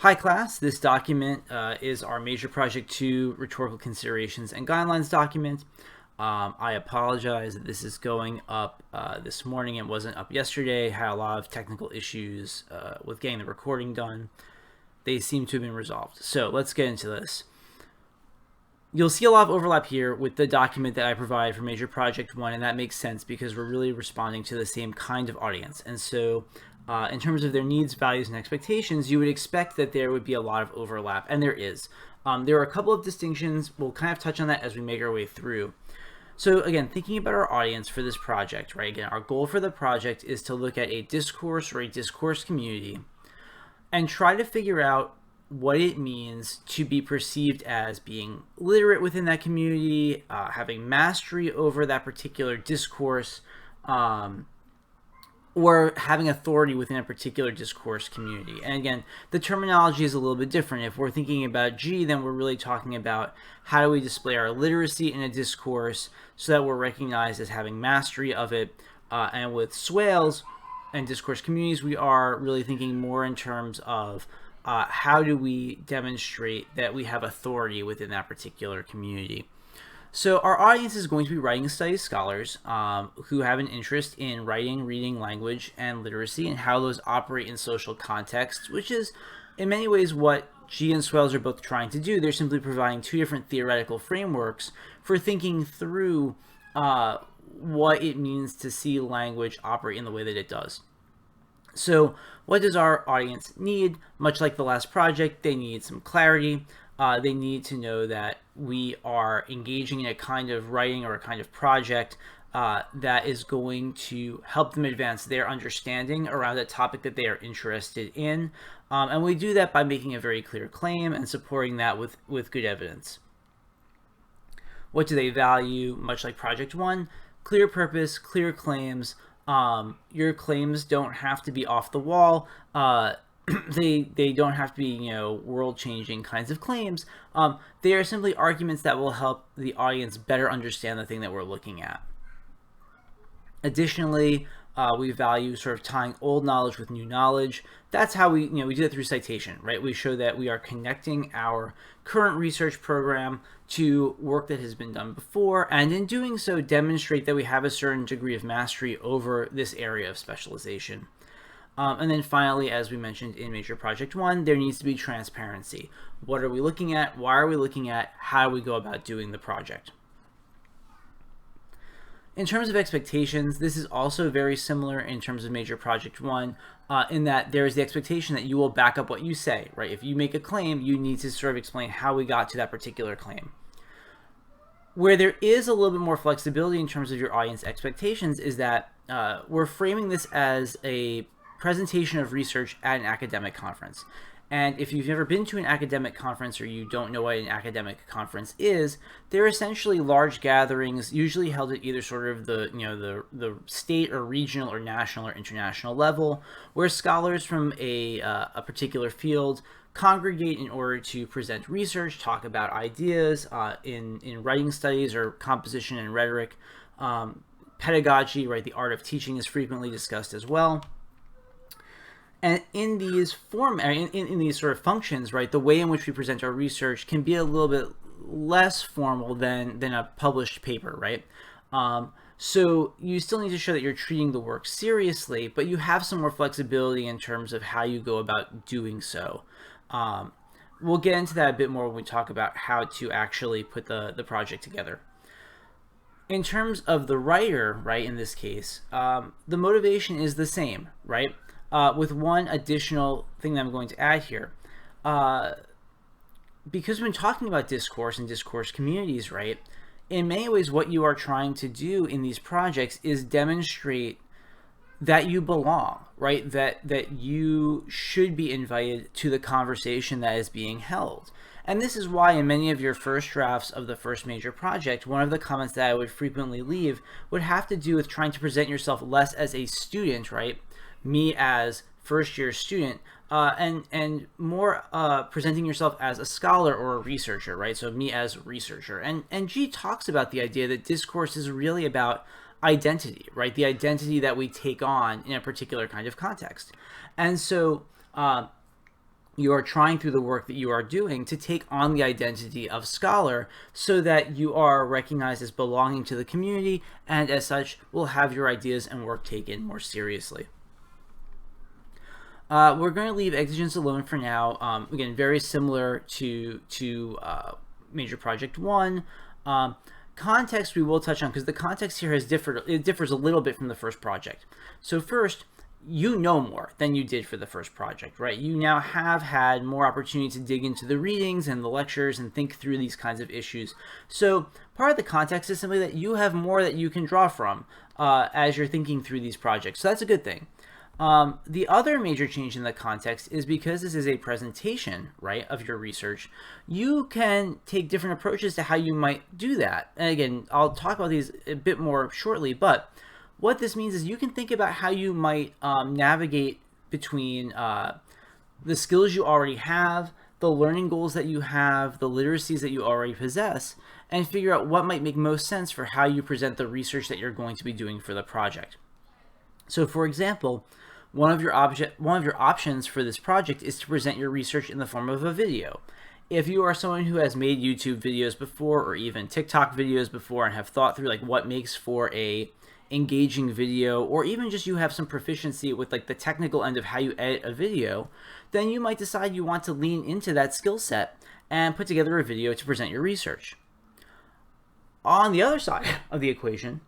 Hi class, this document is our Major Project 2 Rhetorical Considerations and Guidelines document. I apologize that this is going up this morning. It wasn't up yesterday. Had a lot of technical issues with getting the recording done. They seem to have been resolved. So let's get into this. You'll see a lot of overlap here with the document that I provide for Major Project 1, and that makes sense because we're really responding to the same kind of audience. And so in terms of their needs, values, and expectations, you would expect that there would be a lot of overlap, and there is. There are a couple of distinctions. We'll kind of touch on that as we make our way through. So again, thinking about our audience for this project, right? Again, our goal for the project is to look at a discourse or a discourse community and try to figure out what it means to be perceived as being literate within that community, having mastery over that particular discourse, or having authority within a particular discourse community. And again, the terminology is a little bit different. If we're thinking about G, then we're really talking about how do we display our literacy in a discourse so that we're recognized as having mastery of it. And with swales and discourse communities, we are really thinking more in terms of how do we demonstrate that we have authority within that particular community. So our audience is going to be writing studies scholars who have an interest in writing, reading, language, and literacy and how those operate in social contexts, which is in many ways what G and Swales are both trying to do. They're simply providing two different theoretical frameworks for thinking through what it means to see language operate in the way that it does. So what does our audience need? Much like the last project, they need some clarity. They need to know that we are engaging in a kind of writing or a kind of project that is going to help them advance their understanding around a topic that they are interested in. And we do that by making a very clear claim and supporting that with good evidence. What do they value? Much like Project 1, clear purpose, clear claims. Your claims don't have to be off the wall. They don't have to be, world-changing kinds of claims. They are simply arguments that will help the audience better understand the thing that we're looking at. Additionally, we value sort of tying old knowledge with new knowledge. That's how we do it through citation, right? We show that we are connecting our current research program to work that has been done before, and in doing so, demonstrate that we have a certain degree of mastery over this area of specialization. And then finally, as we mentioned in Major Project 1, there needs to be transparency. What are we looking at? Why are we looking at? How do we go about doing the project? In terms of expectations, this is also very similar in terms of Major Project 1, in that there is the expectation that you will back up what you say, right? If you make a claim, you need to sort of explain how we got to that particular claim. Where there is a little bit more flexibility in terms of your audience expectations is that we're framing this as a presentation of research at an academic conference. And if you've never been to an academic conference or you don't know what an academic conference is, they're essentially large gatherings, usually held at either sort of the state or regional or national or international level, where scholars from a particular field congregate in order to present research, talk about ideas in writing studies or composition and rhetoric. Pedagogy, right, the art of teaching is frequently discussed as well. And in these in these sort of functions, right, the way in which we present our research can be a little bit less formal than a published paper, right? So you still need to show that you're treating the work seriously, but you have some more flexibility in terms of how you go about doing so. We'll get into that a bit more when we talk about how to actually put the project together. In terms of the writer, right, in this case, the motivation is the same, right? With one additional thing that I'm going to add here. Because when talking about discourse and discourse communities, right, in many ways what you are trying to do in these projects is demonstrate that you belong, right? That you should be invited to the conversation that is being held. And this is why in many of your first drafts of the first major project, one of the comments that I would frequently leave would have to do with trying to present yourself less as a student, right? Me as first year student, and more presenting yourself as a scholar or a researcher, right? So me as a researcher. And G talks about the idea that discourse is really about identity, right? The identity that we take on in a particular kind of context. And so you are trying through the work that you are doing to take on the identity of scholar so that you are recognized as belonging to the community, and as such will have your ideas and work taken more seriously. We're going to leave exigence alone for now. Again, very similar to Major Project 1. Context we will touch on, because the context here differs a little bit from the first project. So first, you know more than you did for the first project, right? You now have had more opportunity to dig into the readings and the lectures and think through these kinds of issues. So part of the context is simply that you have more that you can draw from as you're thinking through these projects. So that's a good thing. The other major change in the context is because this is a presentation, right, of your research, you can take different approaches to how you might do that. And again, I'll talk about these a bit more shortly, but what this means is you can think about how you might navigate between the skills you already have, the learning goals that you have, the literacies that you already possess, and figure out what might make most sense for how you present the research that you're going to be doing for the project. So for example, one of your options for this project is to present your research in the form of a video. If you are someone who has made YouTube videos before, or even TikTok videos before, and have thought through like what makes for a engaging video, or even just you have some proficiency with like the technical end of how you edit a video, then you might decide you want to lean into that skill set and put together a video to present your research. On the other side of the equation,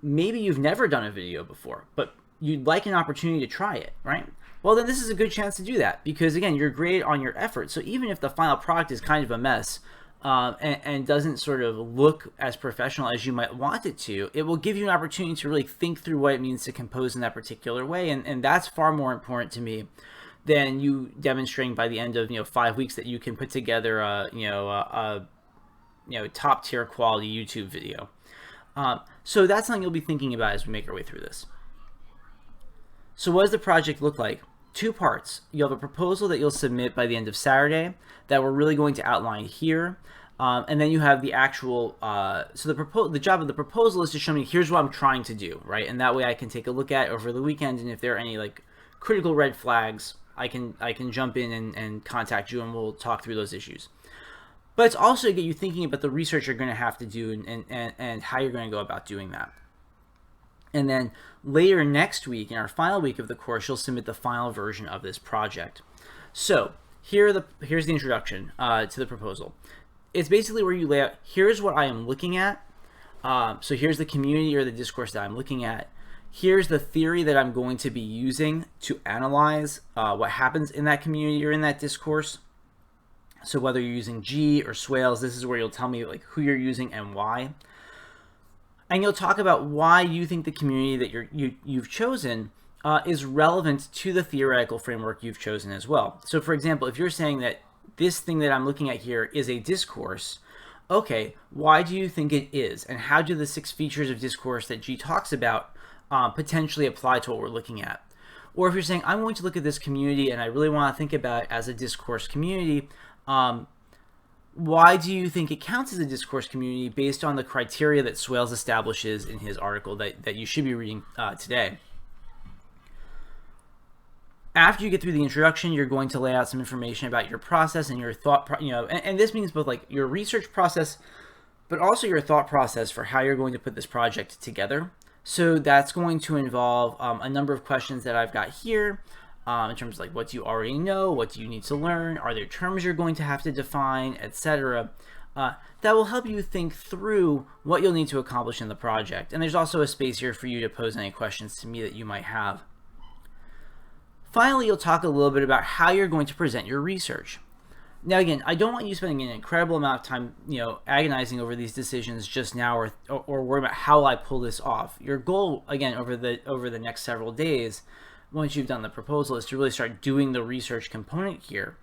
maybe you've never done a video before, but you'd like an opportunity to try it, right? Well, then this is a good chance to do that, because again, you're graded on your effort. So even if the final product is kind of a mess and doesn't sort of look as professional as you might want it to, it will give you an opportunity to really think through what it means to compose in that particular way. And that's far more important to me than you demonstrating by the end of 5 weeks that you can put together a top tier quality YouTube video. So that's something you'll be thinking about as we make our way through this. So what does the project look like? 2 parts. You have a proposal that you'll submit by the end of Saturday that we're really going to outline here. And then you have the actual, so the job of the proposal is to show me, here's what I'm trying to do, right? And that way I can take a look at it over the weekend, and if there are any like critical red flags, I can jump in and contact you, and we'll talk through those issues. But it's also to get you thinking about the research you're going to have to do and how you're going to go about doing that. And then later next week, in our final week of the course, you'll submit the final version of this project. So here's the introduction to the proposal. It's basically where you lay out, here's what I am looking at. So here's the community or the discourse that I'm looking at. Here's the theory that I'm going to be using to analyze what happens in that community or in that discourse. So whether you're using G or Swales, this is where you'll tell me like who you're using and why. And you'll talk about why you think the community that you've chosen is relevant to the theoretical framework you've chosen as well. So for example, if you're saying that this thing that I'm looking at here is a discourse, okay, why do you think it is? And how do the 6 features of discourse that G talks about potentially apply to what we're looking at? Or if you're saying, I'm going to look at this community and I really want to think about it as a discourse community, why do you think it counts as a discourse community based on the criteria that Swales establishes in his article that you should be reading today? After you get through the introduction, you're going to lay out some information about your process and your thought, and this means both like your research process, but also your thought process for how you're going to put this project together. So that's going to involve a number of questions that I've got here. In terms of like what do you already know, what do you need to learn, are there terms you're going to have to define, etc. That will help you think through what you'll need to accomplish in the project. And there's also a space here for you to pose any questions to me that you might have. Finally, you'll talk a little bit about how you're going to present your research. Now again, I don't want you spending an incredible amount of time, agonizing over these decisions just now, or worry about how I pull this off. Your goal, again, over the next several days, once you've done the proposal, is to really start doing the research component here.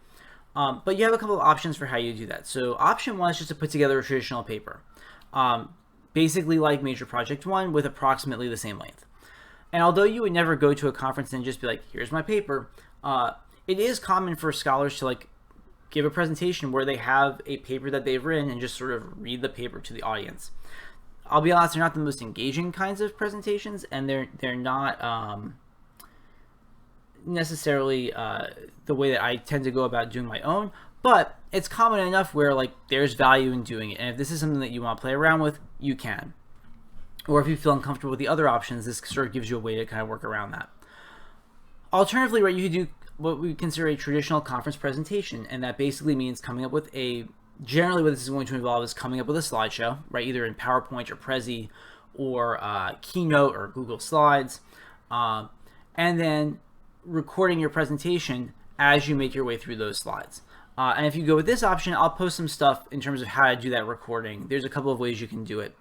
But you have a couple of options for how you do that. So option 1 is just to put together a traditional paper, basically like Major Project 1 with approximately the same length. And although you would never go to a conference and just be like, here's my paper, it is common for scholars to like give a presentation where they have a paper that they've written and just sort of read the paper to the audience. I'll be honest, they're not the most engaging kinds of presentations, and they're not necessarily the way that I tend to go about doing my own, but it's common enough where like there's value in doing it. And if this is something that you want to play around with, you can. Or if you feel uncomfortable with the other options, this sort of gives you a way to kind of work around that. Alternatively, right, you could do what we consider a traditional conference presentation, and that basically means coming up with generally what this is going to involve is coming up with a slideshow, right, either in PowerPoint or Prezi or Keynote or Google Slides, and then recording your presentation as you make your way through those slides. And if you go with this option, I'll post some stuff in terms of how to do that recording. There's a couple of ways you can do it.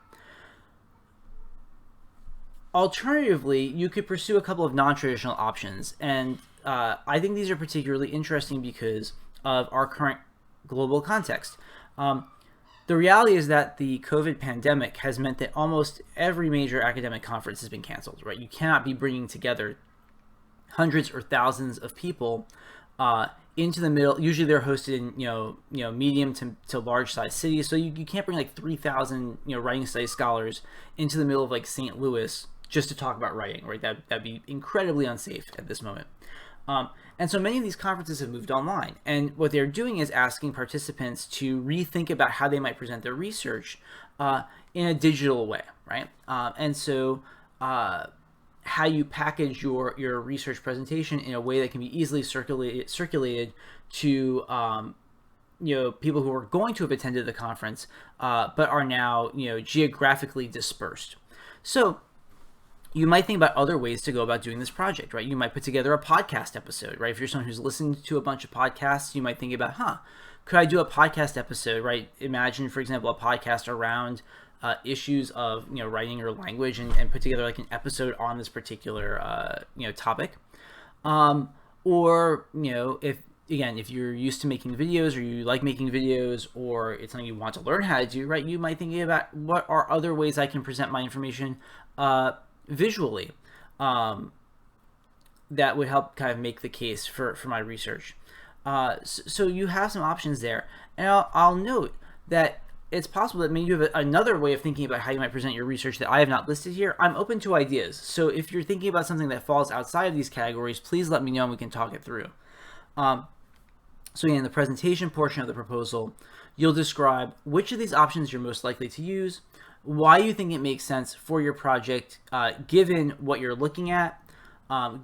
Alternatively, you could pursue a couple of non-traditional options, and I think these are particularly interesting because of our current global context. The reality is that the COVID pandemic has meant that almost every major academic conference has been canceled, right? You cannot be bringing together hundreds or thousands of people into the middle. Usually they're hosted in medium to large size cities, so you can't bring like 3,000 writing studies scholars into the middle of like St. Louis just to talk about writing, right? That'd be incredibly unsafe at this moment. And so many of these conferences have moved online, and what they're doing is asking participants to rethink about how they might present their research in a digital way, right? And so how you package your research presentation in a way that can be easily circulated to people who are going to have attended the conference but are now geographically dispersed. So you might think about other ways to go about doing this project, right? You might put together a podcast episode, right? If you're someone who's listened to a bunch of podcasts, you might think about, could I do a podcast episode, right? Imagine, for example, a podcast around issues of writing or language, and put together like an episode on this particular topic. Or if you're used to making videos, or you like making videos, or it's something you want to learn how to do, right? You might think about what are other ways I can present my information visually that would help kind of make the case for my research. So you have some options there, and I'll note that it's possible that maybe you have another way of thinking about how you might present your research that I have not listed here. I'm open to ideas, so if you're thinking about something that falls outside of these categories, please let me know and we can talk it through. So in the presentation portion of the proposal, you'll describe which of these options you're most likely to use, why you think it makes sense for your project, given what you're looking at,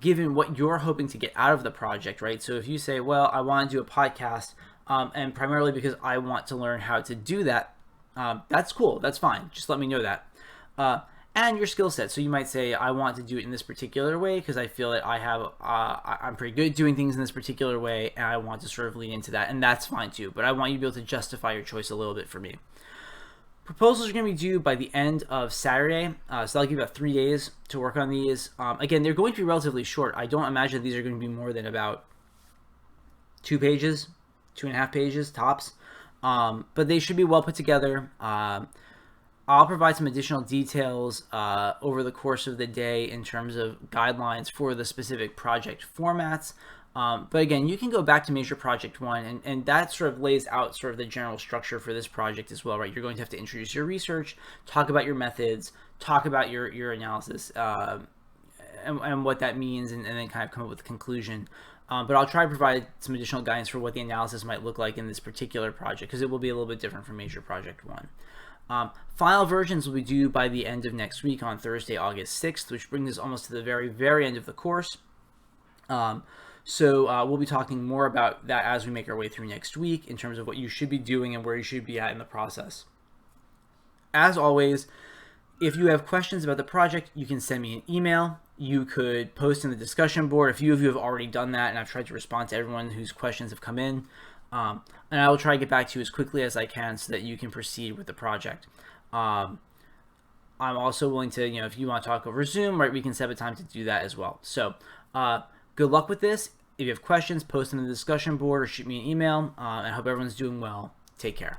given what you're hoping to get out of the project, right? So if you say, well, I want to do a podcast, and primarily because I want to learn how to do that, that's cool, that's fine, just let me know that. And your skill set. So you might say, I want to do it in this particular way because I feel that I'm pretty good at doing things in this particular way, and I want to sort of lean into that, and that's fine too. But I want you to be able to justify your choice a little bit for me. Proposals are going to be due by the end of Saturday, so that'll give you about 3 days to work on these. Again, they're going to be relatively short. I don't imagine these are going to be more than about 2 pages, 2.5 pages tops, but they should be well put together. I'll provide some additional details over the course of the day in terms of guidelines for the specific project formats. But again, you can go back to Major Project 1, and that sort of lays out sort of the general structure for this project as well, right? You're going to have to introduce your research, talk about your methods, talk about your analysis, and what that means, and then kind of come up with a conclusion. But I'll try to provide some additional guidance for what the analysis might look like in this particular project, because it will be a little bit different from Major Project 1. Final versions will be due by the end of next week on Thursday, August 6th, which brings us almost to the very, very end of the course. So we'll be talking more about that as we make our way through next week in terms of what you should be doing and where you should be at in the process. As always, if you have questions about the project, you can send me an email. You could post in the discussion board. A few of you have already done that, and I've tried to respond to everyone whose questions have come in. And I will try to get back to you as quickly as I can so that you can proceed with the project. I'm also willing to, if you want to talk over Zoom, right, we can set up a time to do that as well. So good luck with this. If you have questions, post them in the discussion board or shoot me an email. I hope everyone's doing well. Take care.